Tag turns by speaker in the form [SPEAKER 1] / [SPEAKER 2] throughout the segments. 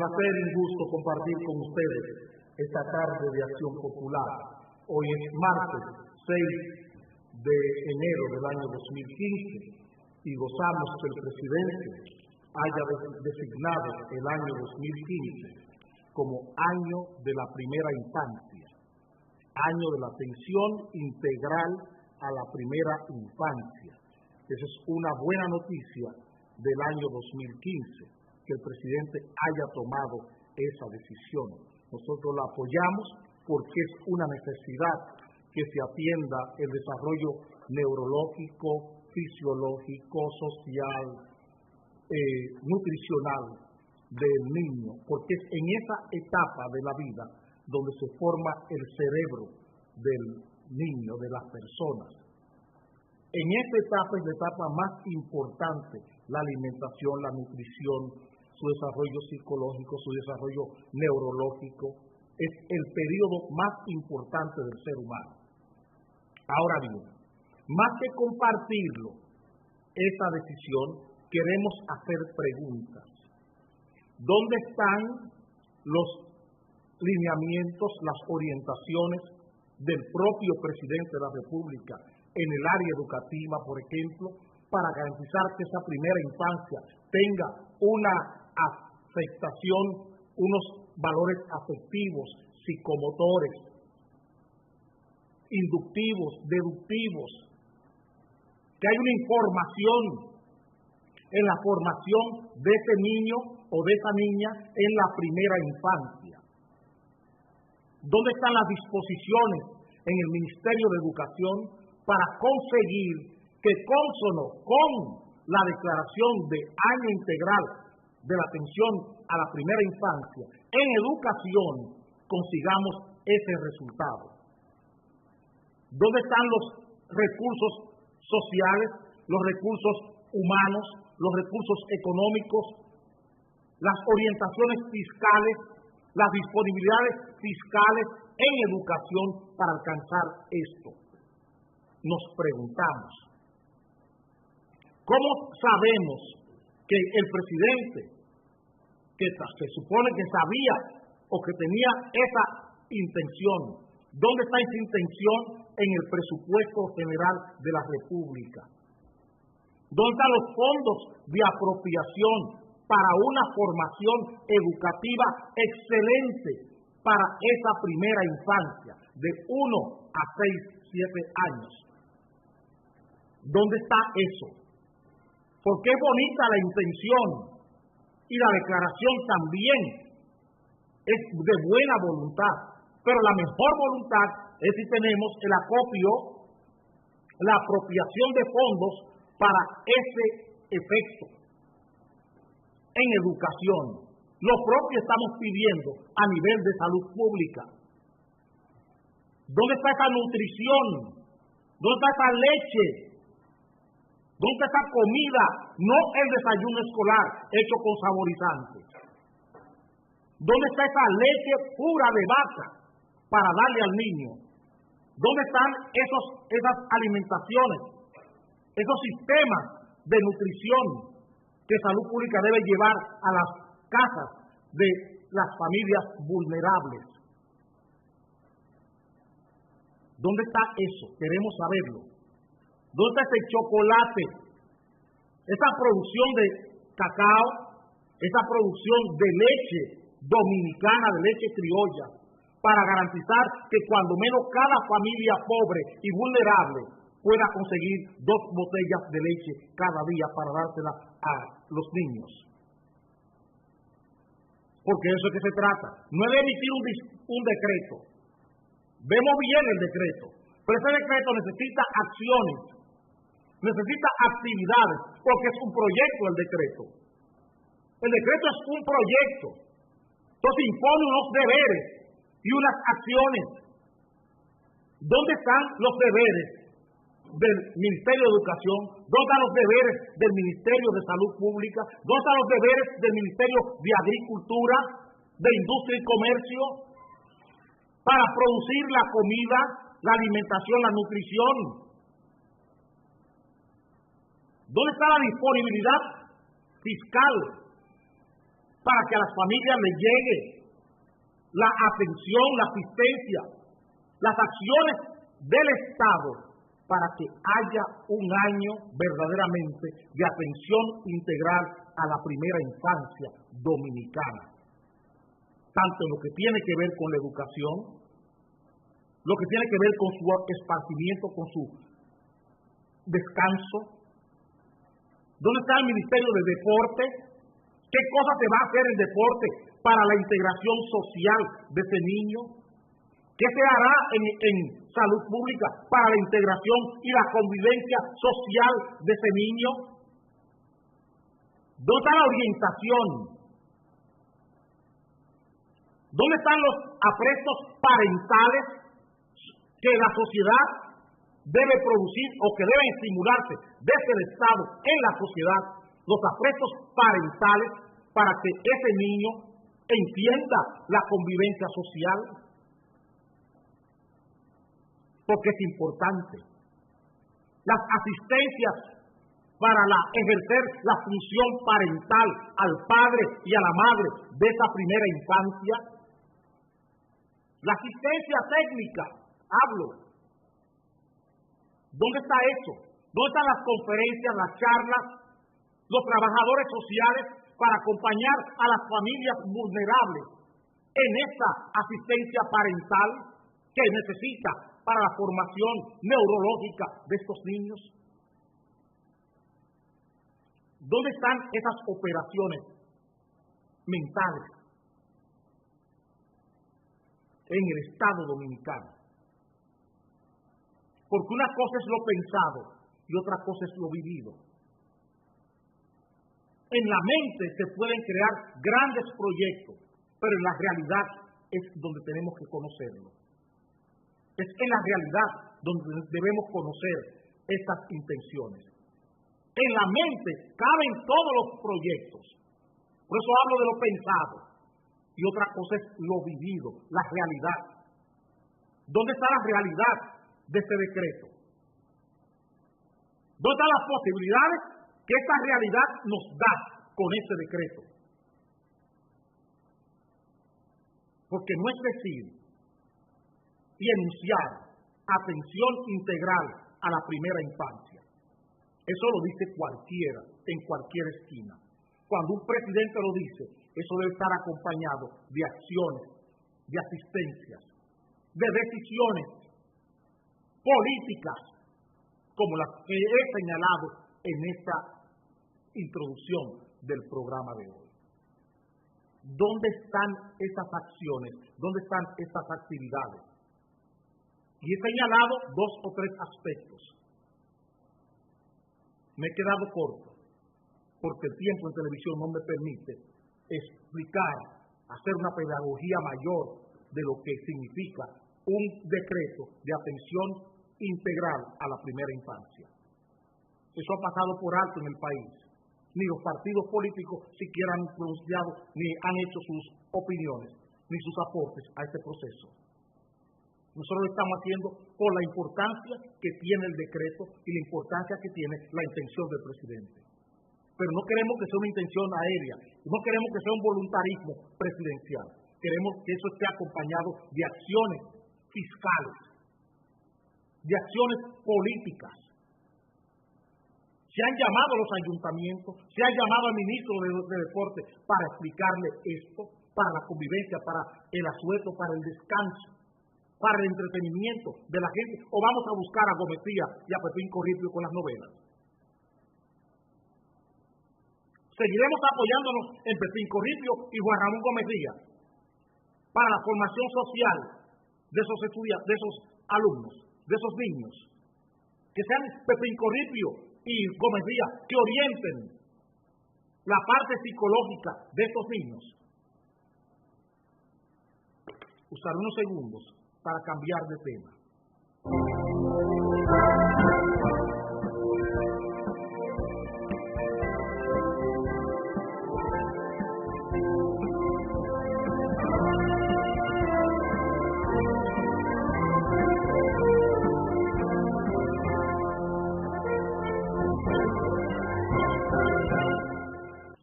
[SPEAKER 1] placer y un gusto compartir con ustedes esta tarde de Acción Popular. Hoy es martes 6 de enero del año 2015 y gozamos que el presidente haya designado el año 2015 como año de la primera infancia, año de la atención integral a la primera infancia. Esa es una buena noticia del año 2015, que el presidente haya tomado esa decisión. Nosotros la apoyamos porque es una necesidad que se atienda el desarrollo neurológico, fisiológico, social, nutricional del niño, porque es en esa etapa de la vida donde se forma el cerebro del niño, de las personas. En esta etapa es la etapa más importante, la alimentación, la nutrición, su desarrollo psicológico, su desarrollo neurológico, es el periodo más importante del ser humano. Ahora bien, más que compartirlo, esa decisión, queremos hacer preguntas. ¿Dónde están los lineamientos, las orientaciones del propio presidente de la República en el área educativa, por ejemplo, para garantizar que esa primera infancia tenga una afectación, unos valores afectivos, psicomotores, inductivos, deductivos, que hay una información en la formación de ese niño o de esa niña en la primera infancia? ¿Dónde están las disposiciones en el Ministerio de Educación para conseguir que, consono con la declaración de año integral de la atención a la primera infancia, en educación consigamos ese resultado? ¿Dónde están los recursos sociales, los recursos humanos, los recursos económicos, las orientaciones fiscales, las disponibilidades fiscales en educación para alcanzar esto? Nos preguntamos, ¿cómo sabemos que el presidente, que se supone que sabía o que tenía esa intención, dónde está esa intención en el presupuesto general de la República? ¿Dónde están los fondos de apropiación para una formación educativa excelente para esa primera infancia de 1 a 6, 7 años? ¿Dónde está eso? Porque es bonita la intención y la declaración también es de buena voluntad, pero la mejor voluntad es si tenemos el acopio, la apropiación de fondos para ese efecto en educación. Lo propio estamos pidiendo a nivel de salud pública. ¿Dónde está esa nutrición? ¿Dónde está esa leche? ¿Dónde está esa comida? No el desayuno escolar hecho con saborizantes. ¿Dónde está esa leche pura de vaca para darle al niño? ¿Dónde están esas alimentaciones, esos sistemas de nutrición que Salud Pública debe llevar a las casas de las familias vulnerables? ¿Dónde está eso? Queremos saberlo. ¿Dónde está ese chocolate? Esa producción de cacao, esa producción de leche dominicana, de leche criolla, para garantizar que cuando menos cada familia pobre y vulnerable pueda conseguir 2 botellas de leche cada día para dársela a los niños. Porque eso es que se trata. No es de emitir un decreto. Vemos bien el decreto, pero ese decreto necesita acciones, necesita actividades, porque es un proyecto el decreto. El decreto es un proyecto. Entonces impone unos deberes y unas acciones. ¿Dónde están los deberes del Ministerio de Educación? ¿Dónde están los deberes del Ministerio de Salud Pública? ¿Dónde están los deberes del Ministerio de Agricultura, de Industria y Comercio, para producir la comida, la alimentación, la nutrición? ¿Dónde está la disponibilidad fiscal para que a las familias les llegue la atención, la asistencia, las acciones del Estado para que haya un año verdaderamente de atención integral a la primera infancia dominicana, tanto en lo que tiene que ver con la educación, lo que tiene que ver con su esparcimiento, con su descanso. ¿Dónde está el Ministerio de Deporte? ¿Qué cosa se va a hacer en deporte para la integración social de ese niño? ¿Qué se hará en salud pública para la integración y la convivencia social de ese niño? ¿Dónde está la orientación? ¿Dónde están los aprestos parentales que la sociedad debe producir o que deben estimularse desde el Estado en la sociedad? Los aprestos parentales para que ese niño entienda la convivencia social, porque es importante. Las asistencias para ejercer la función parental al padre y a la madre de esa primera infancia. La asistencia técnica, hablo. ¿Dónde está eso? ¿Dónde están las conferencias, las charlas, los trabajadores sociales para acompañar a las familias vulnerables en esta asistencia parental que necesita para la formación neurológica de estos niños? ¿Dónde están esas operaciones mentales en el Estado dominicano? Porque una cosa es lo pensado y otra cosa es lo vivido. En la mente se pueden crear grandes proyectos, pero en la realidad es donde tenemos que conocerlo. Es en la realidad donde debemos conocer estas intenciones. En la mente caben todos los proyectos. Por eso hablo de lo pensado. Y otra cosa es lo vivido, la realidad. ¿Dónde está la realidad de este decreto? ¿Dónde están las posibilidades que esta realidad nos da con este decreto? Porque no es decir y enunciar atención integral a la primera infancia. Eso lo dice cualquiera, en cualquier esquina. Cuando un presidente lo dice, eso debe estar acompañado de acciones, de asistencias, de decisiones políticas, como las que he señalado en esta introducción del programa de hoy. ¿Dónde están esas acciones? ¿Dónde están estas actividades? Y he señalado 2 o 3 aspectos. Me he quedado corto, porque el tiempo en televisión no me permite explicar, hacer una pedagogía mayor de lo que significa un decreto de atención integral a la primera infancia. Eso ha pasado por alto en el país. Ni los partidos políticos siquiera han pronunciado, ni han hecho sus opiniones, ni sus aportes a este proceso. Nosotros lo estamos haciendo por la importancia que tiene el decreto y la importancia que tiene la intención del presidente. Pero no queremos que sea una intención aérea, no queremos que sea un voluntarismo presidencial. Queremos que eso esté acompañado de acciones fiscales, de acciones políticas. Se han llamado a los ayuntamientos, se ha llamado al ministro de Deporte para explicarle esto, para la convivencia, para el asueto, para el descanso, para el entretenimiento de la gente, o vamos a buscar a Gometía y a Pepín Corripio con las novelas. Seguiremos apoyándonos en Pepín Corripio y Juan Ramón Gometía para la formación social de esos estudiantes, de esos alumnos, de esos niños, que sean Pepín Corripio y Gometía, que orienten la parte psicológica de estos niños. Usaré unos segundos para cambiar de tema.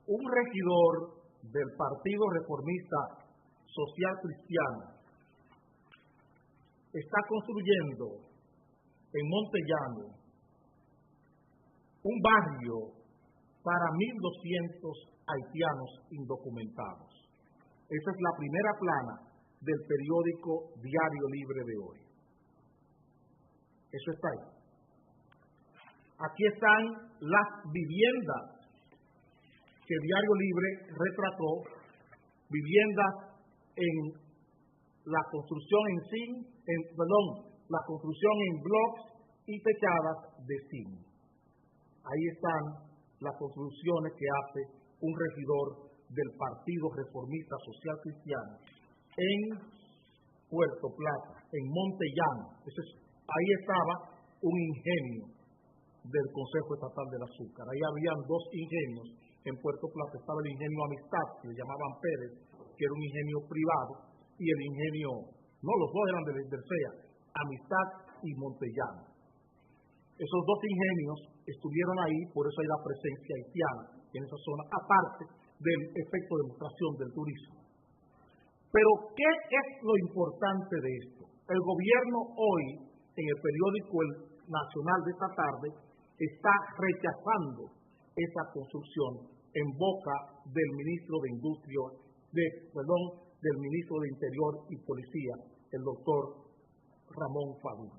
[SPEAKER 1] Un regidor del Partido Reformista Social Cristiano está construyendo en Montellano un barrio para 1.200 haitianos indocumentados. Esa es la primera plana del periódico Diario Libre de hoy. Eso está ahí. Aquí están las viviendas que Diario Libre retrató, viviendas en la construcción la construcción en bloques y techadas de zinc. Ahí están las construcciones que hace un regidor del Partido Reformista Social Cristiano en Puerto Plata, en Montellano. Ahí estaba un ingenio del Consejo Estatal del Azúcar. Ahí habían dos ingenios en Puerto Plata. Estaba el ingenio Amistad, que le llamaban Pérez, que era un ingenio privado, y el ingenio, no, los dos eran del CEA, Amistad y Montellano. Esos dos ingenios estuvieron ahí, por eso hay la presencia haitiana en esa zona, aparte del efecto de demostración del turismo. Pero, ¿qué es lo importante de esto? El gobierno hoy, en el periódico El Nacional de esta tarde, está rechazando esa construcción en boca del ministro de del ministro de Interior y Policía, el doctor Ramón Fadul.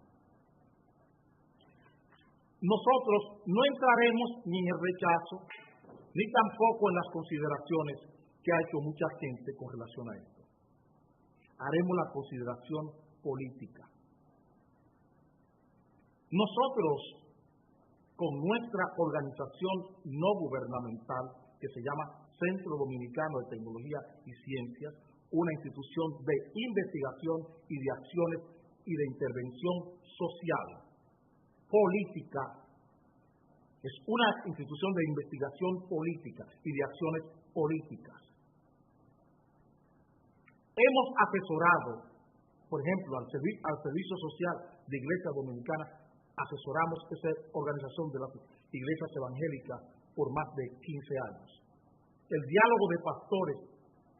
[SPEAKER 1] Nosotros no entraremos ni en el rechazo, ni tampoco en las consideraciones que ha hecho mucha gente con relación a esto. Haremos la consideración política. Nosotros, con nuestra organización no gubernamental, que se llama Centro Dominicano de Tecnología y Ciencias, una institución de investigación y de acciones y de intervención social, política, es una institución de investigación política y de acciones políticas. Hemos asesorado, por ejemplo, al Servicio Social de Iglesia Dominicana, asesoramos esa organización de las iglesias evangélicas por más de 15 años. El diálogo de pastores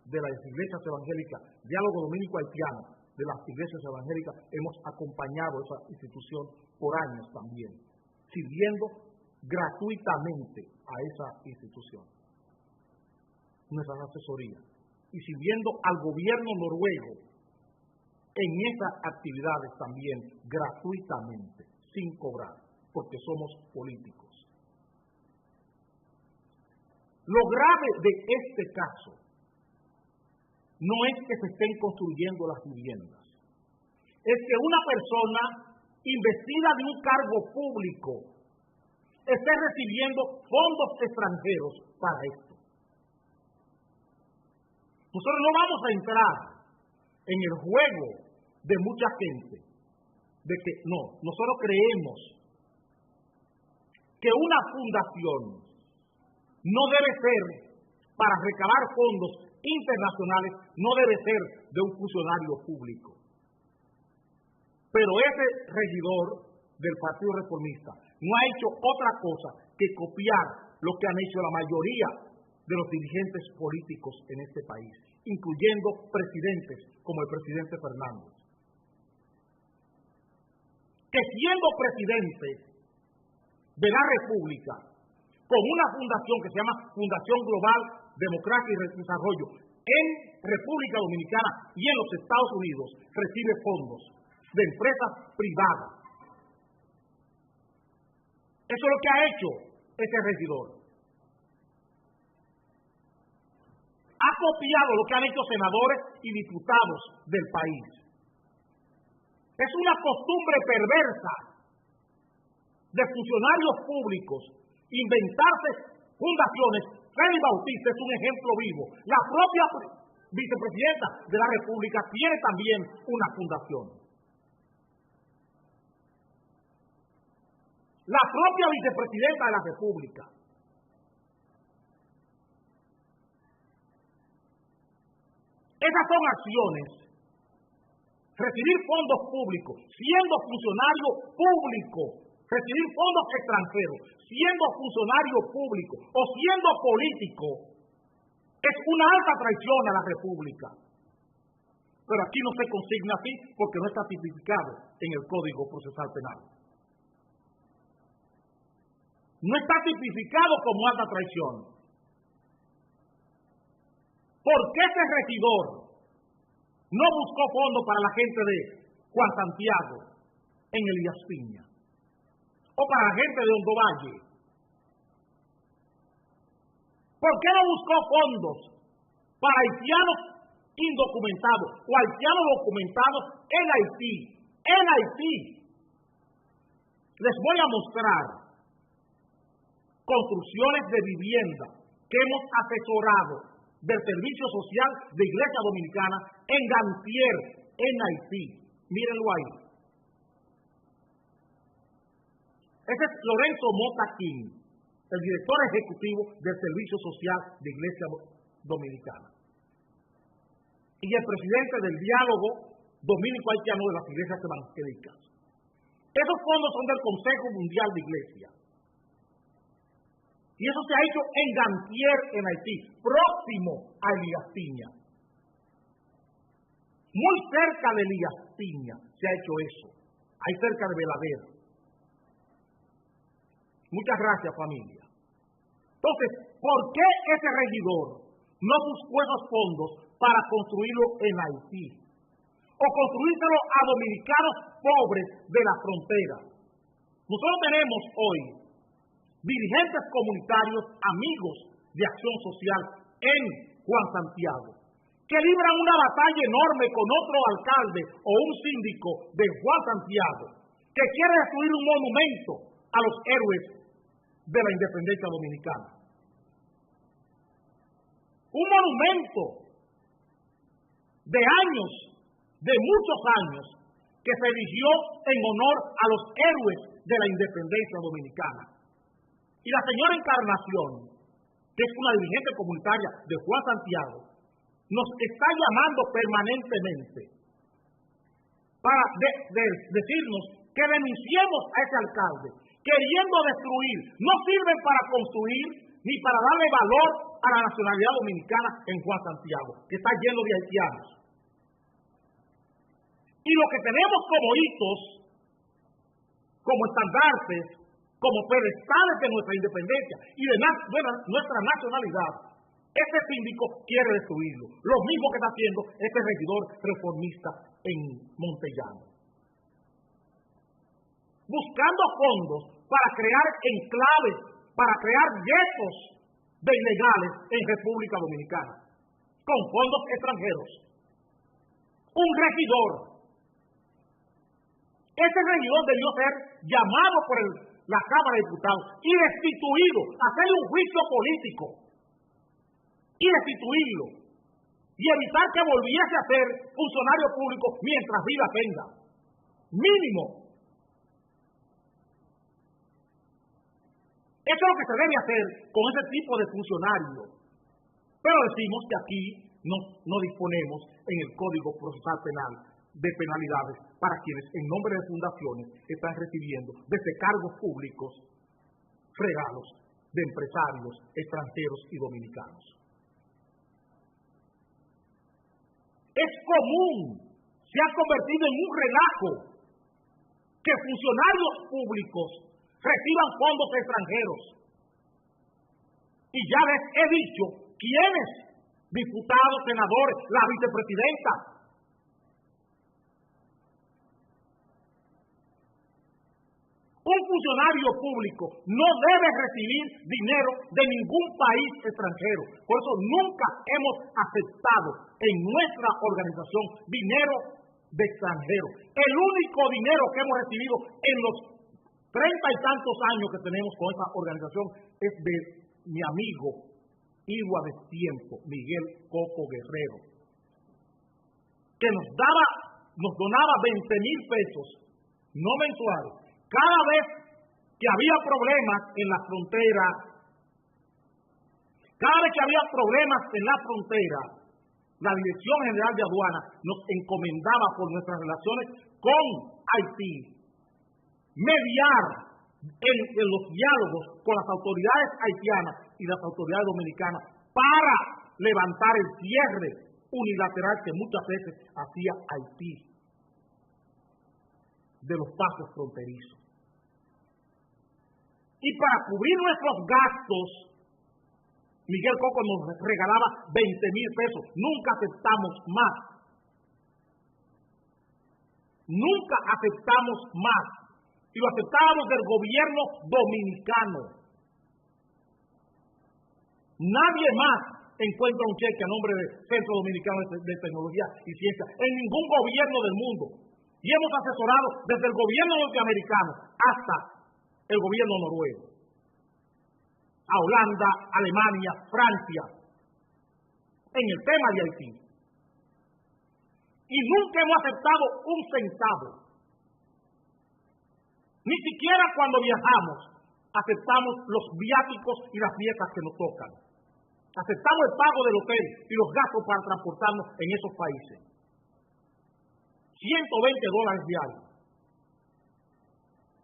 [SPEAKER 1] de las iglesias evangélicas, diálogo dominico-haitiano de las iglesias evangélicas, hemos acompañado esa institución por años también, sirviendo gratuitamente a esa institución, nuestras asesorías, y sirviendo al gobierno noruego en esas actividades también gratuitamente, sin cobrar, porque somos políticos. Lo grave de este caso no es que se estén construyendo las viviendas, es que una persona investida de un cargo público esté recibiendo fondos extranjeros para esto. Nosotros no vamos a entrar en el juego de mucha gente, de que no, nosotros creemos que una fundación no debe ser para recabar fondos internacionales, no debe ser de un funcionario público. Pero ese regidor del Partido Reformista no ha hecho otra cosa que copiar lo que han hecho la mayoría de los dirigentes políticos en este país, incluyendo presidentes como el presidente Fernández, que siendo presidente de la República, con una fundación que se llama Fundación Global Democracia y Desarrollo en República Dominicana y en los Estados Unidos, recibe fondos de empresas privadas. Eso es lo que ha hecho ese regidor. Ha copiado lo que han hecho senadores y diputados del país. Es una costumbre perversa de funcionarios públicos inventarse fundaciones. Félix Bautista es un ejemplo vivo. La propia vicepresidenta de la República tiene también una fundación. La propia vicepresidenta de la República. Esas son acciones. Recibir fondos públicos, siendo funcionario público, recibir fondos extranjeros, siendo funcionario público o siendo político, Es una alta traición a la República. Pero aquí no se consigna así porque no está tipificado en el Código Procesal Penal. No está tipificado como alta traición. ¿Por qué ese regidor no buscó fondos para la gente de Juan Santiago en Elías Piña? ¿O para la gente de Hondo Valle? ¿Por qué no buscó fondos para haitianos indocumentados o haitianos documentados en Haití? En Haití. Les voy a mostrar construcciones de vivienda que hemos asesorado del Servicio Social de Iglesia Dominicana en Gantier, en Haití. Mírenlo ahí. Ese es Lorenzo Mota King, el director ejecutivo del Servicio Social de Iglesia Dominicana y el presidente del Diálogo Dominico Haitiano de las Iglesias Evangélicas. Esos fondos son del Consejo Mundial de Iglesia. Y eso se ha hecho en Gantier, en Haití, próximo a Elías Piña. Muy cerca de Elías Piña se ha hecho eso, ahí cerca de Veladero. Muchas gracias, familia. Entonces, ¿por qué ese regidor no buscó esos fondos para construirlo en Haití? O construírselo a dominicanos pobres de la frontera. Nosotros tenemos hoy dirigentes comunitarios, amigos de Acción Social en Juan Santiago, que libran una batalla enorme con otro alcalde o un síndico de Juan Santiago, que quiere destruir un monumento a los héroes de la independencia dominicana. Un monumento de años, de muchos años, que se erigió en honor a los héroes de la independencia dominicana. Y la señora Encarnación, que es una dirigente comunitaria de Juan Santiago, nos está llamando permanentemente para decirnos que denunciemos a ese alcalde, queriendo destruir. No sirven para construir ni para darle valor a la nacionalidad dominicana en Juan Santiago, que está lleno de haitianos. Y lo que tenemos como hitos, como estandartes, como pedestales de nuestra independencia y de nuestra nacionalidad, ese síndico quiere destruirlo. Lo mismo que está haciendo este regidor reformista en Montellano. Buscando fondos para crear enclaves, para crear guetos de ilegales en República Dominicana, con fondos extranjeros. Un regidor. Ese regidor debió ser llamado por la Cámara de Diputados y destituido, hacerle un juicio político y destituirlo y evitar que volviese a ser funcionario público mientras vida tenga. Mínimo. Eso es lo que se debe hacer con ese tipo de funcionarios. Pero decimos que aquí no disponemos en el Código Procesal Penal de penalidades para quienes en nombre de fundaciones están recibiendo desde cargos públicos regalos de empresarios extranjeros y dominicanos. Es común, se ha convertido en un relajo que funcionarios públicos reciban fondos extranjeros. Y ya les he dicho quiénes, diputados, senadores, la vicepresidenta. Un funcionario público no debe recibir dinero de ningún país extranjero. Por eso nunca hemos aceptado en nuestra organización dinero de extranjeros. El único dinero que hemos recibido en los 30 y tantos años que tenemos con esta organización es de mi amigo Igua de Tiempo, Miguel Coco Guerrero, que nos donaba 20,000 pesos, no mensuales, cada vez que había problemas en la frontera, la Dirección General de Aduanas nos encomendaba por nuestras relaciones con Haití mediar en los diálogos con las autoridades haitianas y las autoridades dominicanas para levantar el cierre unilateral que muchas veces hacía Haití de los pasos fronterizos. Y para cubrir nuestros gastos, Miguel Coco nos regalaba 20,000 pesos. Nunca aceptamos más. Nunca aceptamos más. Y lo aceptábamos del gobierno dominicano. Nadie más encuentra un cheque a nombre del Centro Dominicano de Tecnología y Ciencia en ningún gobierno del mundo. Y hemos asesorado desde el gobierno norteamericano hasta el gobierno noruego, a Holanda, Alemania, Francia, en el tema de Haití. Y nunca hemos aceptado un centavo. Ni siquiera cuando viajamos aceptamos los viáticos y las dietas que nos tocan. Aceptamos el pago del hotel y los gastos para transportarnos en esos países. $120 diarios.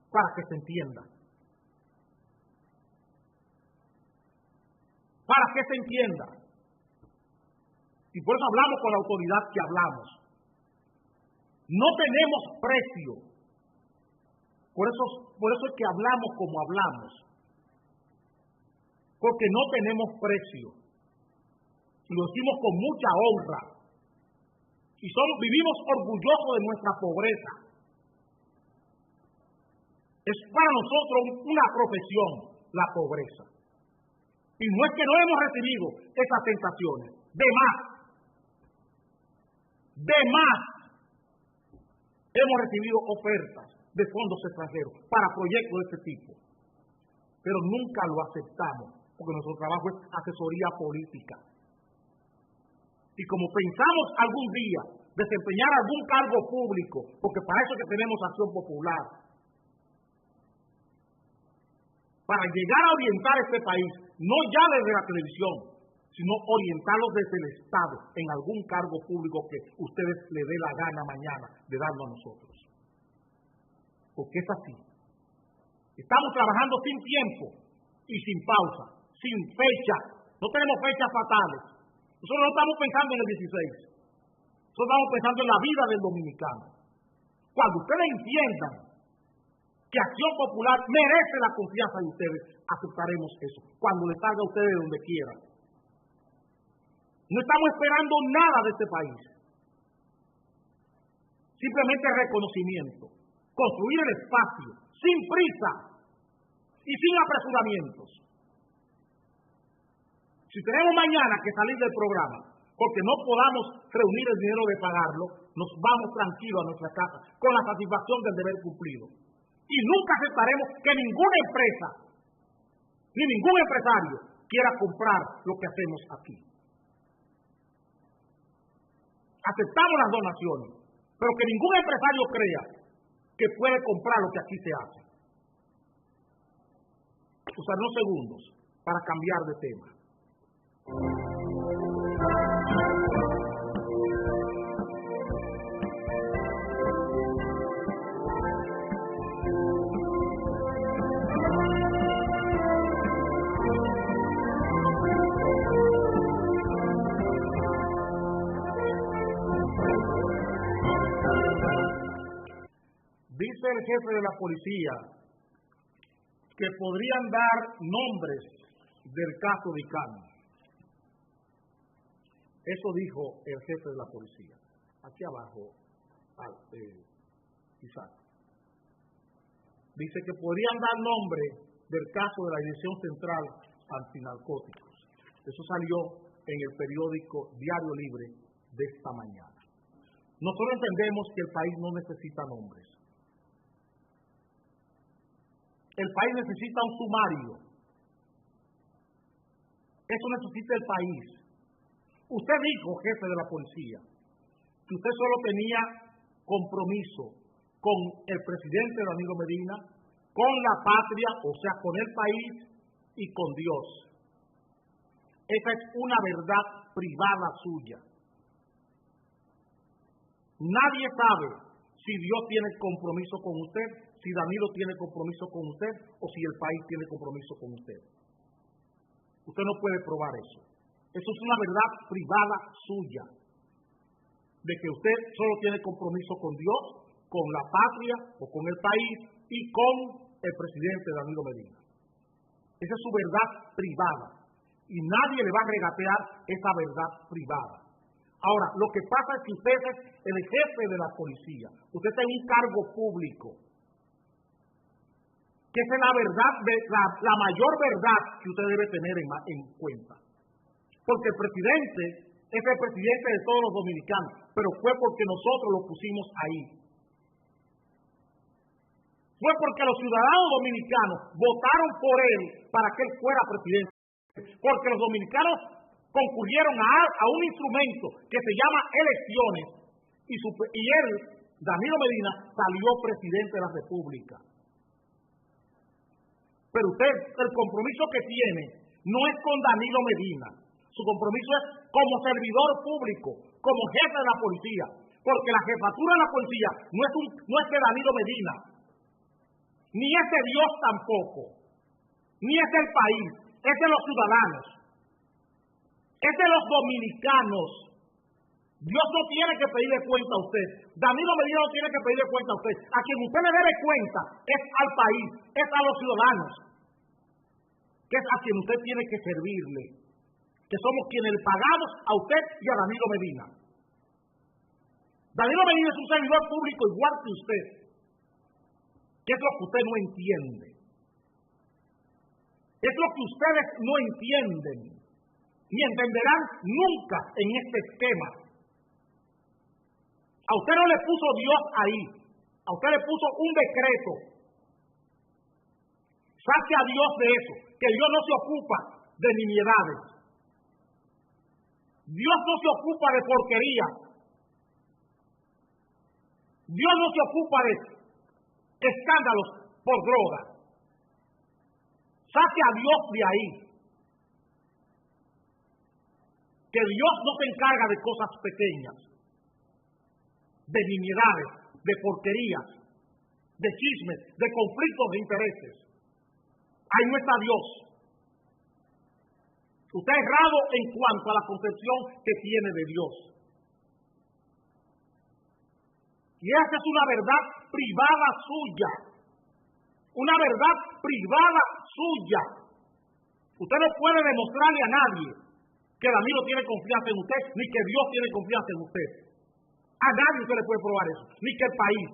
[SPEAKER 1] Para que se entienda. Para que se entienda. Y por eso hablamos con la autoridad que hablamos. No tenemos precio. Por eso es que hablamos como hablamos. Porque no tenemos precio. Y lo decimos con mucha honra. Y vivimos orgullosos de nuestra pobreza. Es para nosotros una profesión, la pobreza. Y no es que no hemos recibido esas tentaciones. De más. Hemos recibido ofertas de fondos extranjeros para proyectos de este tipo. Pero nunca lo aceptamos, porque nuestro trabajo es asesoría política. Y como pensamos algún día desempeñar algún cargo público, porque para eso es que tenemos Acción Popular, para llegar a orientar este país, no ya desde la televisión, sino orientarlos desde el Estado en algún cargo público que ustedes le dé la gana mañana de darlo a nosotros. Porque es así. Estamos trabajando sin tiempo y sin pausa, sin fecha. No tenemos fechas fatales. Nosotros no estamos pensando en el 16. Nosotros estamos pensando en la vida del dominicano. Cuando ustedes entiendan que Acción Popular merece la confianza de ustedes, aceptaremos eso. Cuando les salga a ustedes de donde quieran. No estamos esperando nada de este país. Simplemente reconocimiento. Construir el espacio, sin prisa y sin apresuramientos. Si tenemos mañana que salir del programa, porque no podamos reunir el dinero de pagarlo, nos vamos tranquilos a nuestra casa, con la satisfacción del deber cumplido. Y nunca aceptaremos que ninguna empresa, ni ningún empresario, quiera comprar lo que hacemos aquí. Aceptamos las donaciones, pero que ningún empresario crea que puede comprar lo que aquí se hace. Usar unos segundos para cambiar de tema. Dice el jefe de la policía que podrían dar nombres del caso de Icán. Eso dijo el jefe de la policía. Aquí abajo, Isaac. Dice que podrían dar nombre del caso de la Dirección Central Antinarcóticos. Eso salió en el periódico Diario Libre de esta mañana. Nosotros entendemos que el país no necesita nombres. El país necesita un sumario. Eso necesita el país. Usted dijo, jefe de la policía, que usted solo tenía compromiso con el presidente Danilo Medina, con la patria, o sea, con el país y con Dios. Esa es una verdad privada suya. Nadie sabe si Dios tiene compromiso con usted, si Danilo tiene compromiso con usted o si el país tiene compromiso con usted. Usted no puede probar eso. Eso es una verdad privada suya, de que usted solo tiene compromiso con Dios, con la patria o con el país y con el presidente Danilo Medina. Esa es su verdad privada y nadie le va a regatear esa verdad privada. Ahora, lo que pasa es que usted es el jefe de la policía, usted tiene un cargo público, que esa es la verdad, la mayor verdad que usted debe tener en cuenta. Porque el presidente es el presidente de todos los dominicanos, pero fue porque nosotros lo pusimos ahí. Fue porque los ciudadanos dominicanos votaron por él para que él fuera presidente. Porque los dominicanos concurrieron a un instrumento que se llama elecciones y él, Danilo Medina, salió presidente de la República. Pero usted, el compromiso que tiene no es con Danilo Medina. Su compromiso es como servidor público, como jefe de la policía. Porque la jefatura de la policía no es de Danilo Medina, ni es de Dios tampoco, ni es del país, es de los ciudadanos, es de los dominicanos. Dios no tiene que pedirle cuenta a usted, Danilo Medina no tiene que pedirle cuenta a usted. A quien usted le debe cuenta es al país, es a los ciudadanos, que es a quien usted tiene que servirle, que somos quienes le pagamos a usted y a Danilo Medina. Danilo Medina es un servidor público igual que usted, que es lo que usted no entiende. Es lo que ustedes no entienden, ni entenderán nunca en este esquema. A usted no le puso Dios ahí, a usted le puso un decreto. Saque a Dios de eso, que Dios no se ocupa de nimiedades. Dios no se ocupa de porquería. Dios no se ocupa de escándalos por droga. Saque a Dios de ahí. Que Dios no se encarga de cosas pequeñas, de nimiedades, de porquerías, de chismes, de conflictos de intereses. Ahí no está Dios. Usted es errado en cuanto a la concepción que tiene de Dios. Y esa es una verdad privada suya. Una verdad privada suya. Usted no puede demostrarle a nadie que Danilo tiene confianza en usted, ni que Dios tiene confianza en usted. A nadie usted le puede probar eso, ni que el país.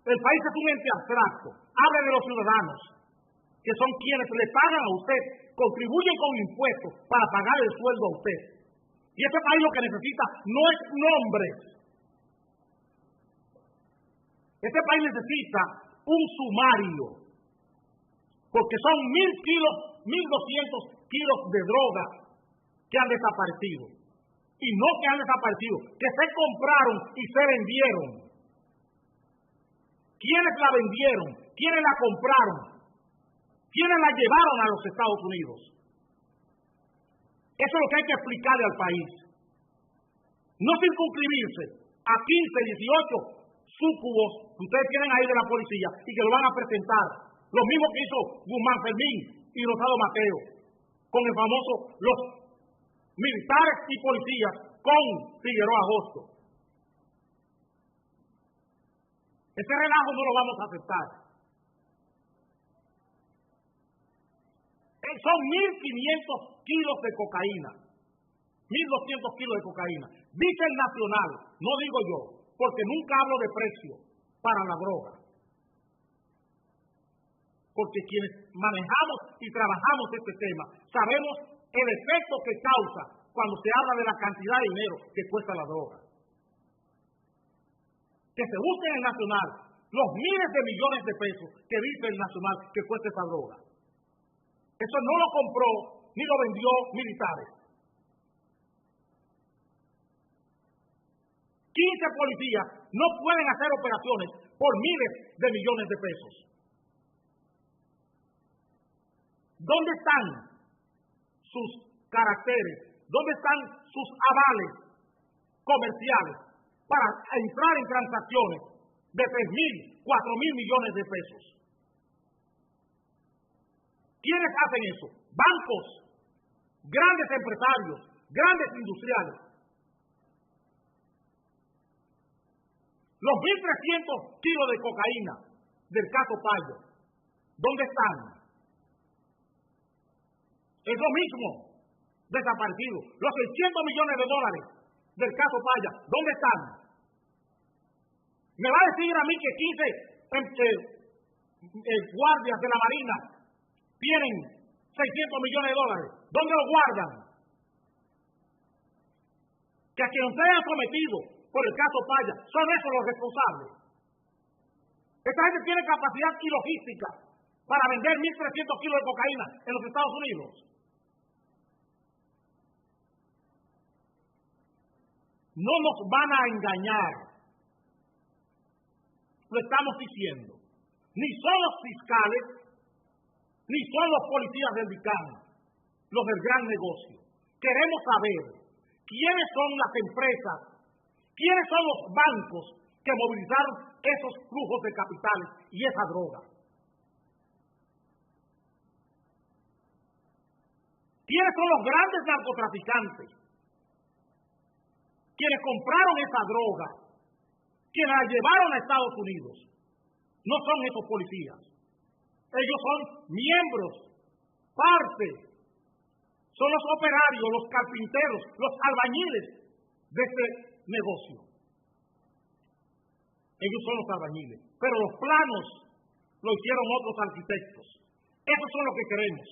[SPEAKER 1] El país es un ente abstracto. Hable de los ciudadanos, que son quienes le pagan a usted, contribuyen con impuestos para pagar el sueldo a usted. Y este país lo que necesita no es nombres. Este país necesita un sumario, porque son 1.000 kilos, 1.200 kilos de droga que han desaparecido. Y no que han desaparecido, que se compraron y se vendieron. ¿Quiénes la vendieron? ¿Quiénes la compraron? ¿Quiénes la llevaron a los Estados Unidos? Eso es lo que hay que explicarle al país. No circunscribirse a 15, 18 súcubos que ustedes tienen ahí de la policía y que lo van a presentar. Lo mismo que hizo Guzmán Fermín y Rosado Mateo con el famoso, los militares y policías con Figueroa Agosto. Ese relajo no lo vamos a aceptar. Son 1.500 kilos de cocaína, 1.200 kilos de cocaína. Dice el Nacional, no digo yo, porque nunca hablo de precio para la droga. Porque quienes manejamos y trabajamos este tema, sabemos el efecto que causa cuando se habla de la cantidad de dinero que cuesta la droga. Que se busque en el Nacional los miles de millones de pesos que dice el Nacional que cuesta esa droga. Eso no lo compró ni lo vendió militares. 15 policías no pueden hacer operaciones por miles de millones de pesos. ¿Dónde están sus caracteres? ¿Dónde están sus avales comerciales para entrar en transacciones de 3.000, 4.000 millones de pesos? ¿Quiénes hacen eso? Bancos grandes empresarios, grandes industriales. Los 1.300 kilos de cocaína del caso Payo, ¿dónde están? Es lo mismo, desaparecido. Los 600 millones de dólares del caso Paya, ¿dónde están? Me va a decir a mí que 15 guardias de la Marina tienen 600 millones de dólares. ¿Dónde los guardan? Que a quien se haya sometido por el caso Paya son esos los responsables. Esta gente tiene capacidad y logística para vender 1.300 kilos de cocaína en los Estados Unidos. No nos van a engañar. Lo estamos diciendo. Ni son los fiscales, ni son los policías del DICAN, los del gran negocio. Queremos saber quiénes son las empresas, quiénes son los bancos que movilizaron esos flujos de capitales y esa droga. ¿Quiénes son los grandes narcotraficantes quienes compraron esa droga, quienes la llevaron a Estados Unidos? No son esos policías. Ellos son miembros, parte, son los operarios, los carpinteros, los albañiles de este negocio. Ellos son los albañiles, pero los planos lo hicieron otros arquitectos. Esos son los que queremos,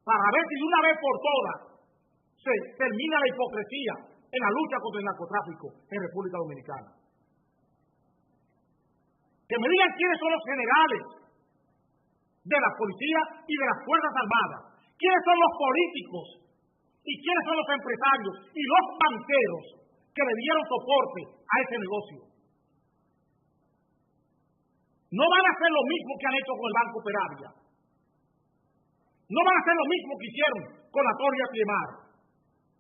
[SPEAKER 1] para ver si de una vez por todas se termina la hipocresía en la lucha contra el narcotráfico en República Dominicana. Que me digan quiénes son los generales de la policía y de las Fuerzas Armadas, quiénes son los políticos y quiénes son los empresarios y los banqueros que le dieron soporte a ese negocio. No van a hacer lo mismo que han hecho con el Banco Peravia. No van a hacer lo mismo que hicieron con la Torre Atriemar.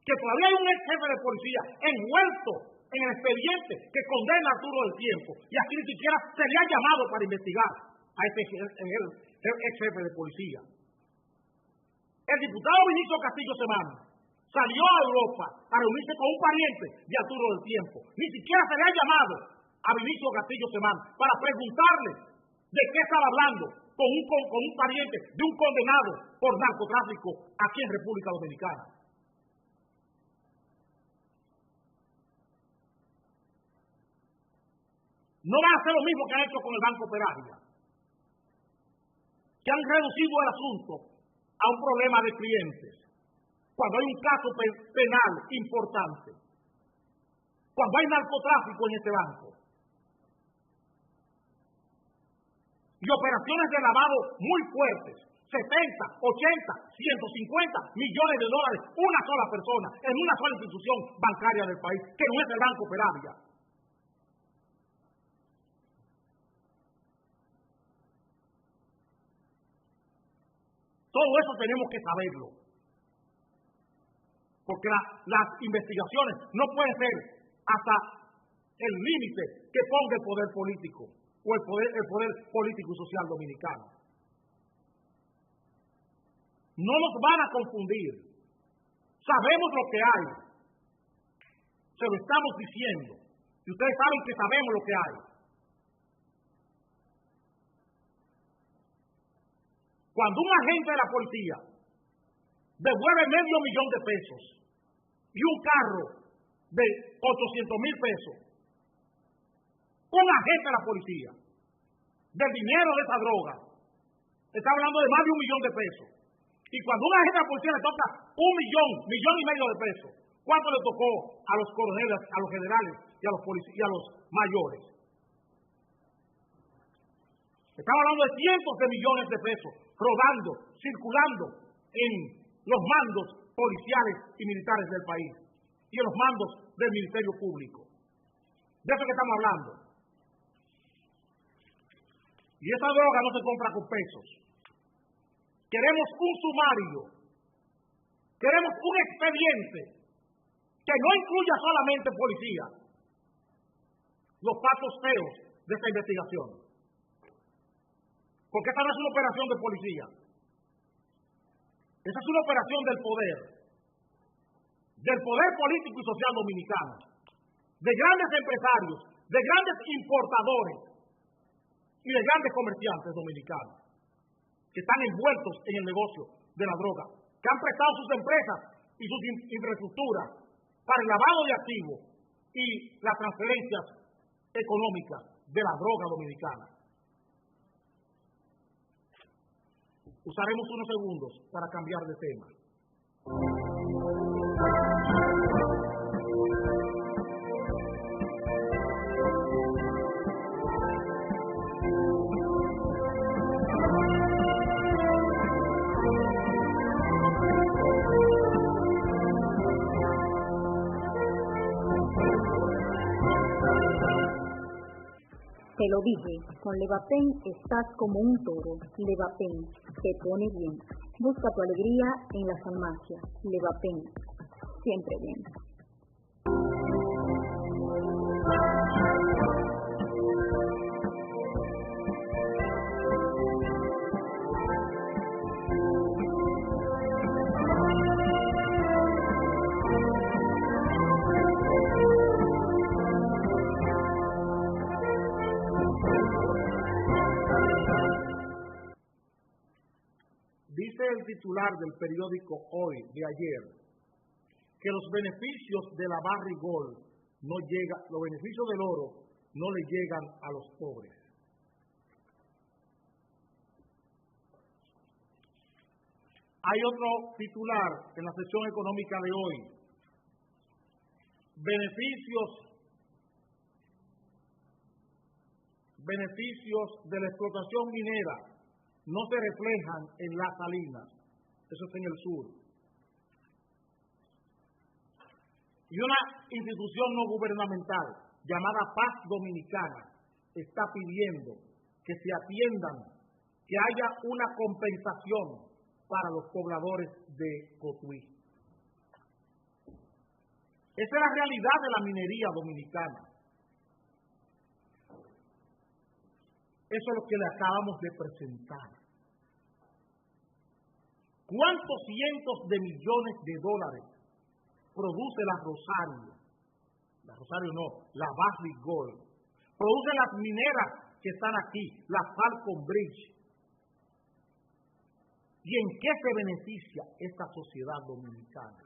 [SPEAKER 1] Que todavía hay un ex jefe de policía envuelto en el expediente que condena a Arturo del Tiempo. Y aquí ni siquiera se le ha llamado para investigar a ese ex jefe de policía. El diputado Vinicio Castillo Semán salió a Europa a reunirse con un pariente de Arturo del Tiempo. Ni siquiera se le ha llamado a Vinicio Castillo Semán para preguntarle de qué estaba hablando con un pariente de un condenado por narcotráfico aquí en República Dominicana. No van a hacer lo mismo que han hecho con el Banco Peravia, que han reducido el asunto a un problema de clientes, cuando hay un caso penal importante, cuando hay narcotráfico en este banco, y operaciones de lavado muy fuertes, 70, 80, 150 millones de dólares, una sola persona, en una sola institución bancaria del país, que no es el Banco Peravia. Todo eso tenemos que saberlo. Porque las investigaciones no pueden ser hasta el límite que ponga el poder político o el poder político y social dominicano. No nos van a confundir. Sabemos lo que hay. Se lo estamos diciendo. Y ustedes saben que sabemos lo que hay. Cuando un agente de la policía devuelve $500,000 pesos y un carro de 800,000 pesos, un agente de la policía, del dinero de esa droga, está hablando de más de $1,000,000 pesos. Y cuando un agente de la policía le toca $1,500,000 de pesos, ¿cuánto le tocó a los coroneles, a los generales y a los policías y a los mayores? Estamos hablando de cientos de millones de pesos rodando, circulando en los mandos policiales y militares del país y en los mandos del Ministerio Público. De eso que estamos hablando. Y esa droga no se compra con pesos. Queremos un sumario, queremos un expediente que no incluya solamente policía, los pasos feos de esta investigación. Porque esta no es una operación de policía. Esa es una operación del poder político y social dominicano, de grandes empresarios, de grandes importadores y de grandes comerciantes dominicanos que están envueltos en el negocio de la droga, que han prestado sus empresas y sus infraestructuras para el lavado de activos y las transferencias económicas de la droga dominicana. Usaremos unos segundos para cambiar de tema.
[SPEAKER 2] Te lo dije, con Levapen estás como un toro. Levapen te pone bien. Busca tu alegría en la farmacia. Levapen, siempre bien.
[SPEAKER 1] Dice el titular del periódico Hoy de ayer que los beneficios de la barrigol no llegan, los beneficios del oro no le llegan a los pobres. Hay otro titular en la sección económica de hoy. Beneficios de la explotación minera no se reflejan en las salinas, eso es en el sur. Y una institución no gubernamental llamada Paz Dominicana está pidiendo que se atiendan, que haya una compensación para los pobladores de Cotuí. Esa es la realidad de la minería dominicana. Eso es lo que le acabamos de presentar. ¿Cuántos cientos de millones de dólares produce la Rosario? La Rosario no, la Barrigol. Produce las mineras que están aquí, la Falcon Bridge. ¿Y en qué se beneficia esta sociedad dominicana?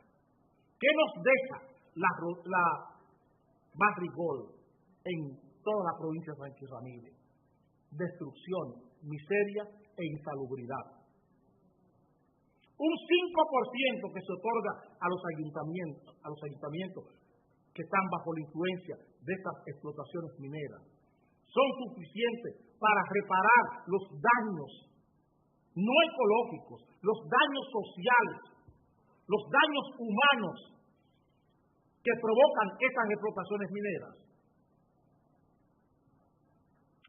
[SPEAKER 1] ¿Qué nos deja la Barrigol en toda la provincia de Sánchez Ramírez? Destrucción, miseria e insalubridad. Un 5% que se otorga a los ayuntamientos que están bajo la influencia de estas explotaciones mineras, son suficientes para reparar los daños no ecológicos, los daños sociales, los daños humanos que provocan estas explotaciones mineras.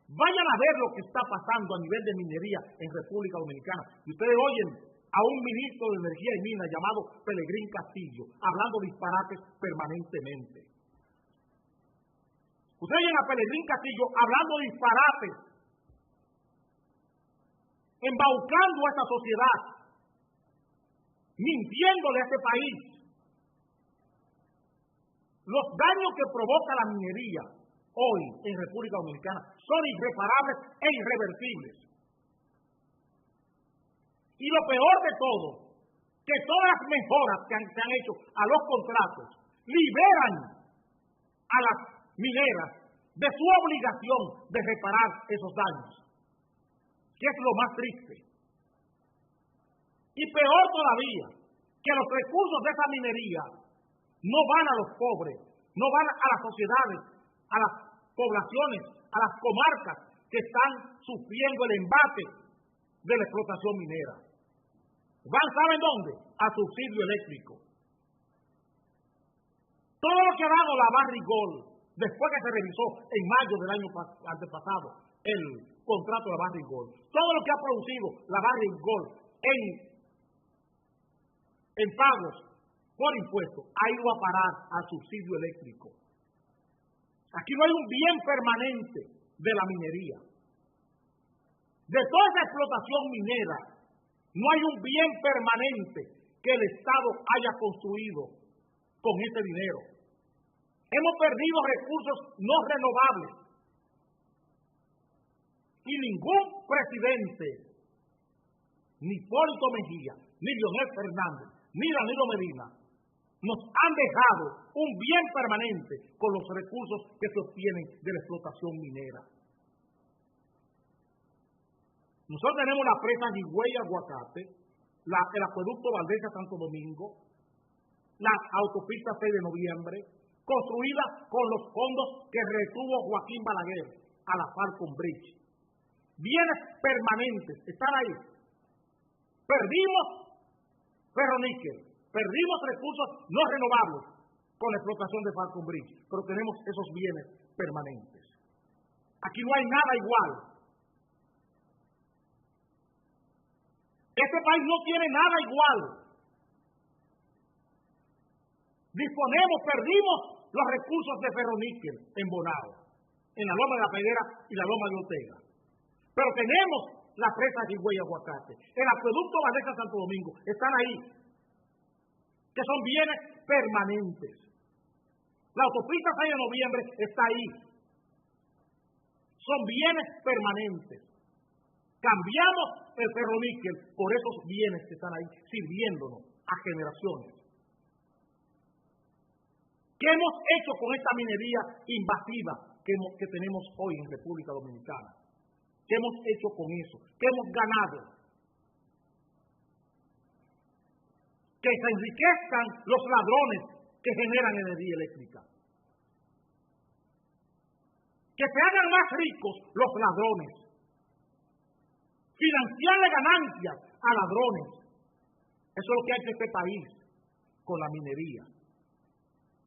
[SPEAKER 1] Vayan a ver lo que está pasando a nivel de minería en República Dominicana. Y ustedes oyen a un ministro de Energía y Minas llamado Pelegrín Castillo hablando disparates permanentemente. Ustedes oyen a Pelegrín Castillo hablando disparates, embaucando a esta sociedad, mintiéndole a este país. Los daños que provoca la minería hoy en República Dominicana son irreparables e irreversibles. Y lo peor de todo, que todas las mejoras que se han hecho a los contratos liberan a las mineras de su obligación de reparar esos daños, que es lo más triste. Y peor todavía, que los recursos de esa minería no van a los pobres, no van a las sociedades, a las poblaciones, a las comarcas que están sufriendo el embate de la explotación minera. Van, ¿saben dónde? A subsidio eléctrico. Todo lo que ha dado la Barrigol, después que se revisó en mayo del año antepasado el contrato de la Barrigol, todo lo que ha producido la Barrigol en pagos por impuestos ha ido a parar al subsidio eléctrico. Aquí no hay un bien permanente de la minería. De toda esa explotación minera No hay un bien permanente que el Estado haya construido con ese dinero. Hemos perdido recursos no renovables. Y ningún presidente, ni Hipólito Mejía, ni Leonel Fernández, ni Danilo Medina, nos han dejado un bien permanente con los recursos que se obtienen de la explotación minera. Nosotros tenemos la presa Higüey Aguacate, el acueducto Valdez a Santo Domingo, la autopista 6 de noviembre, construida con los fondos que retuvo Joaquín Balaguer a la Falcon Bridge. Bienes permanentes, están ahí. Perdimos ferroníquel, perdimos recursos no renovables con la explotación de Falcon Bridge, pero tenemos esos bienes permanentes. Aquí no hay nada igual. Este país no tiene nada igual. Perdimos los recursos de ferroníquel en Bonao, en la Loma de la Peguera y la Loma de Ortega. Pero tenemos la presa de Higüey Aguacate, el acueducto Valdez a Santo Domingo, están ahí, que son bienes permanentes. La autopista 6 de noviembre está ahí. Son bienes permanentes. Cambiamos el ferroníquel por esos bienes que están ahí, sirviéndonos a generaciones. ¿Qué hemos hecho con esta minería invasiva que tenemos hoy en República Dominicana? ¿Qué hemos hecho con eso? ¿Qué hemos ganado? Que se enriquezcan los ladrones que generan energía eléctrica. Que se hagan más ricos los ladrones. Financiarle ganancias a ladrones. Eso es lo que ha hecho este país con la minería.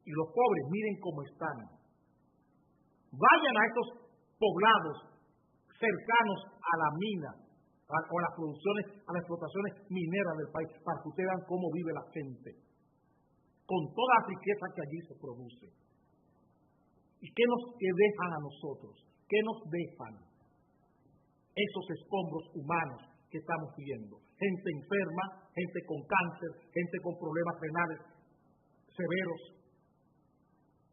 [SPEAKER 1] Y los pobres, miren cómo están. Vayan a estos poblados cercanos a la mina, o a las producciones, a las explotaciones mineras del país, para que ustedes vean cómo vive la gente, con toda la riqueza que allí se produce. ¿Y qué nos dejan a nosotros? ¿Qué nos dejan esos escombros humanos que estamos viendo? Gente enferma, gente con cáncer, gente con problemas renales severos,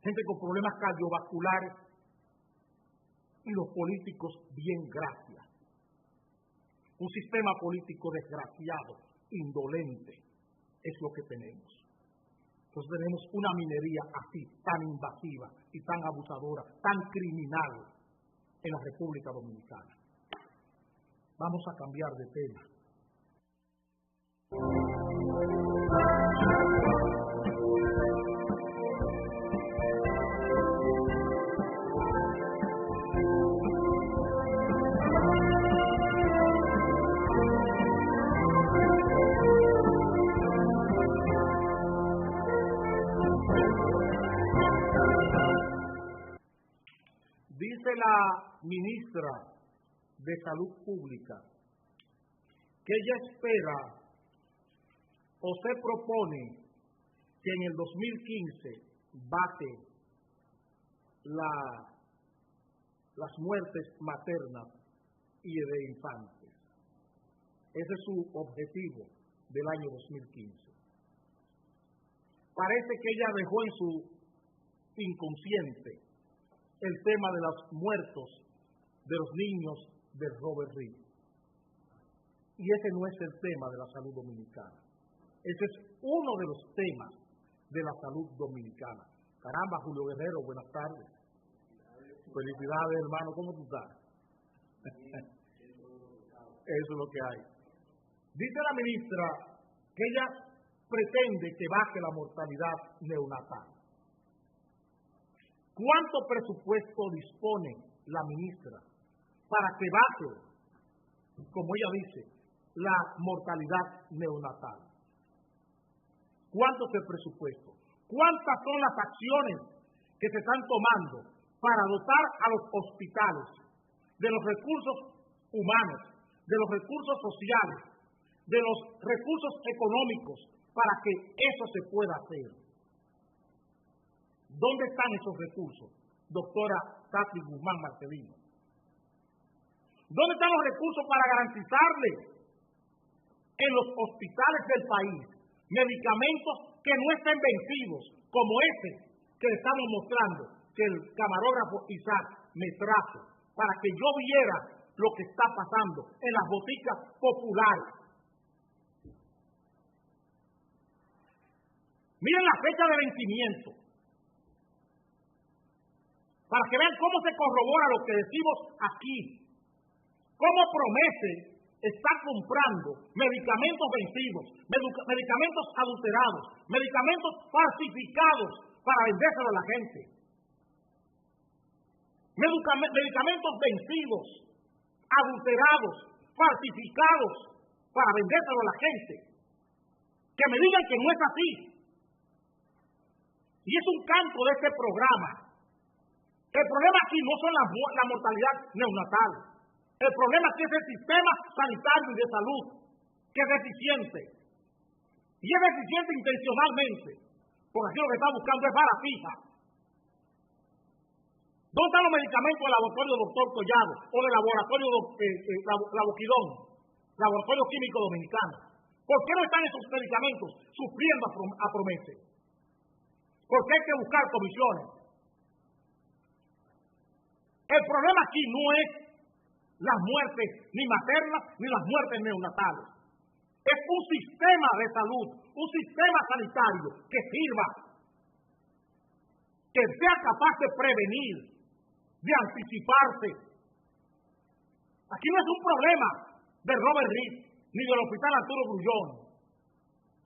[SPEAKER 1] gente con problemas cardiovasculares, y los políticos bien gracias. Un sistema político desgraciado, indolente, es lo que tenemos. Entonces tenemos una minería así, tan invasiva y tan abusadora, tan criminal en la República Dominicana. Vamos a cambiar de tema. Dice la ministra de Salud Pública que ella espera o se propone que en el 2015 baje las muertes maternas y de infantes. Ese es su objetivo del año 2015. Parece que ella dejó en su inconsciente el tema de los muertos de los niños de Robert Reed. Y ese no es el tema de la salud dominicana. Ese es uno de los temas de la salud dominicana. Caramba, Julio Guerrero, buenas tardes. Felicidades, hermano, ¿cómo tú estás? Eso es lo que hay. Dice la ministra que ella pretende que baje la mortalidad neonatal. ¿Cuánto presupuesto dispone la ministra para que baje, como ella dice, la mortalidad neonatal? ¿Cuánto es el presupuesto? ¿Cuántas son las acciones que se están tomando para dotar a los hospitales de los recursos humanos, de los recursos sociales, de los recursos económicos para que eso se pueda hacer? ¿Dónde están esos recursos, doctora Tati Guzmán Marcelino? ¿Dónde están los recursos para garantizarle en los hospitales del país medicamentos que no estén vencidos, como ese que le estamos mostrando, que el camarógrafo Isaac me trajo, para que yo viera lo que está pasando en las boticas populares. Miren la fecha de vencimiento, para que vean cómo se corrobora lo que decimos aquí, cómo Promese está comprando medicamentos vencidos, medicamentos adulterados, medicamentos falsificados para vendérselo a la gente. Medicamentos vencidos, adulterados, falsificados para vendérselo a la gente. Que me digan que no es así. Y es un campo de este programa. El problema aquí no son la mortalidad neonatal. El problema aquí es el sistema sanitario y de salud, que es deficiente. Y es deficiente intencionalmente, porque aquí lo que está buscando es bala fija. ¿Dónde están los medicamentos del laboratorio Dr. Collado o del laboratorio Laboquidón, laboratorio químico dominicano? ¿Por qué no están esos medicamentos sufriendo a Promese? Porque hay que buscar comisiones. El problema aquí no es las muertes ni maternas ni las muertes neonatales. Es un sistema de salud, un sistema sanitario que sirva, que sea capaz de prevenir, de anticiparse. Aquí no es un problema de Robert Reed ni del Hospital Arturo Grullón.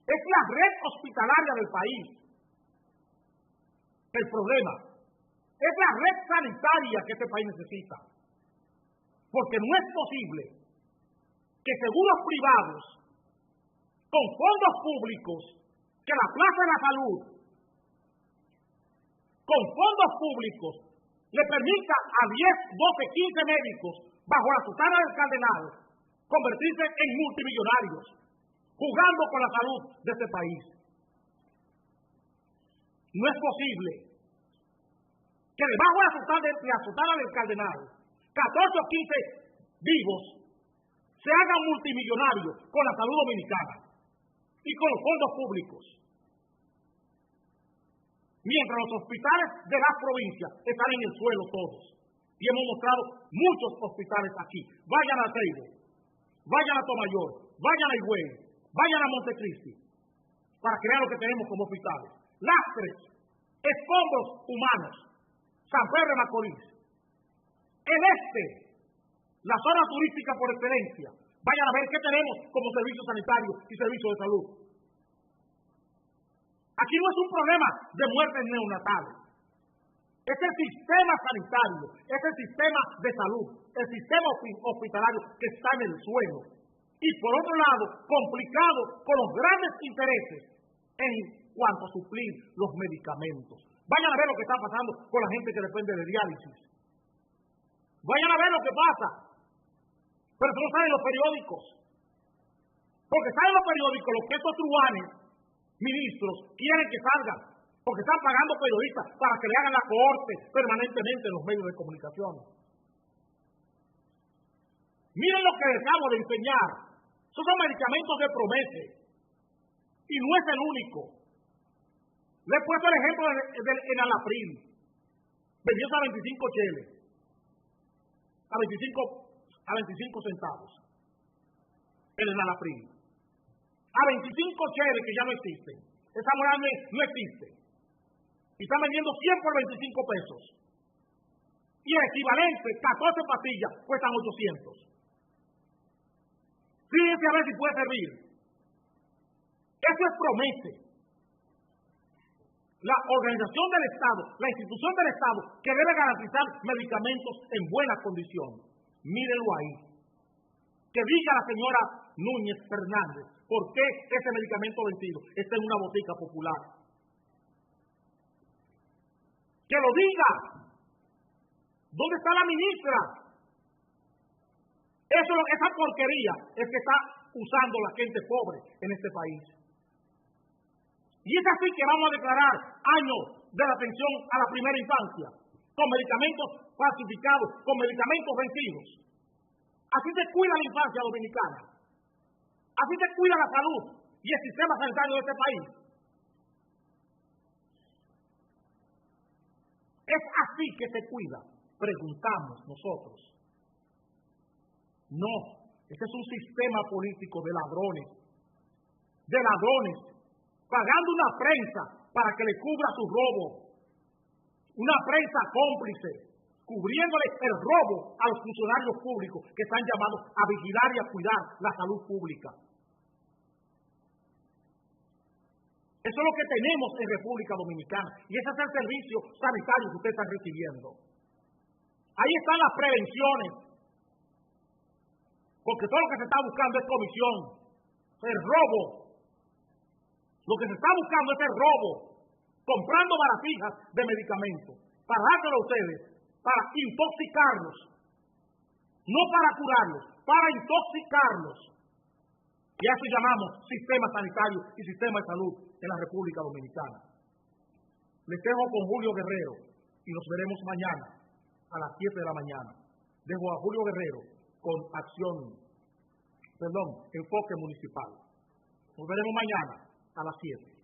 [SPEAKER 1] Es la red hospitalaria del país. El problema es la red sanitaria que este país necesita. Porque no es posible que seguros privados, con fondos públicos, que la Plaza de la Salud, con fondos públicos, le permita a 10, 12, 15 médicos, bajo la tutela del cardenal, convertirse en multimillonarios, jugando con la salud de este país. No es posible que debajo de la tutela del cardenal, 14 o 15 vivos se hagan multimillonarios con la salud dominicana y con los fondos públicos. Mientras los hospitales de las provincias están en el suelo todos. Y hemos mostrado muchos hospitales aquí. Vayan a Teibo, vayan a Tomayor, vayan a Higüey, vayan a Montecristi, para crear lo que tenemos como hospitales. Lastres, escombros humanos, San Pedro de Macorís. El la zona turística por excelencia. Vayan a ver qué tenemos como servicios sanitarios y servicios de salud. Aquí no es un problema de muertes neonatales. Es el sistema sanitario, es el sistema de salud, el sistema hospitalario que está en el suelo. Y por otro lado, complicado con los grandes intereses en cuanto a suplir los medicamentos. Vayan a ver lo que está pasando con la gente que depende de diálisis. Vayan a ver lo que pasa. Pero eso no sale en los periódicos. Porque salen los periódicos lo que estos truanes, ministros, quieren que salgan. Porque están pagando periodistas para que le hagan la cohorte permanentemente en los medios de comunicación. Miren lo que les acabo de enseñar. Esos son medicamentos de Promese. Y no es el único. Le he puesto el ejemplo en Alapril. Vendió a 25 cheles. A 25 centavos. El Alapril. A 25 cheles que ya no existen. Esa moral no existe. Y están vendiendo 100 por 25 pesos. Y el equivalente, 14 pastillas, cuestan 800. Fíjense a ver si puede servir. Eso es Promese. La organización del Estado, la institución del Estado, que debe garantizar medicamentos en buena condición. Mírenlo ahí. Que diga la señora Núñez Fernández por qué ese medicamento vencido está en una botica popular. Que lo diga. ¿Dónde está la ministra? Esa porquería es que está usando la gente pobre en este país. Y es así que vamos a declarar año de la atención a la primera infancia, con medicamentos falsificados, con medicamentos vencidos. Así se cuida la infancia dominicana. Así se cuida la salud y el sistema sanitario de este país. Es así que se cuida, preguntamos nosotros. No, este es un sistema político de ladrones, pagando una prensa para que le cubra su robo, una prensa cómplice, cubriéndole el robo a los funcionarios públicos que están llamados a vigilar y a cuidar la salud pública. Eso es lo que tenemos en República Dominicana y ese es el servicio sanitario que usted está recibiendo. Ahí están las prevenciones, porque todo lo que se está buscando es comisión, el robo. Lo que se está buscando es el robo, comprando baratijas de medicamentos, para dárselo a ustedes, para intoxicarlos, no para curarlos, para intoxicarlos. Y a eso llamamos sistema sanitario y sistema de salud en la República Dominicana. Les dejo con Julio Guerrero y nos veremos mañana a las 7 de la mañana. Dejo a Julio Guerrero con Enfoque Municipal. Nos veremos mañana a las 7.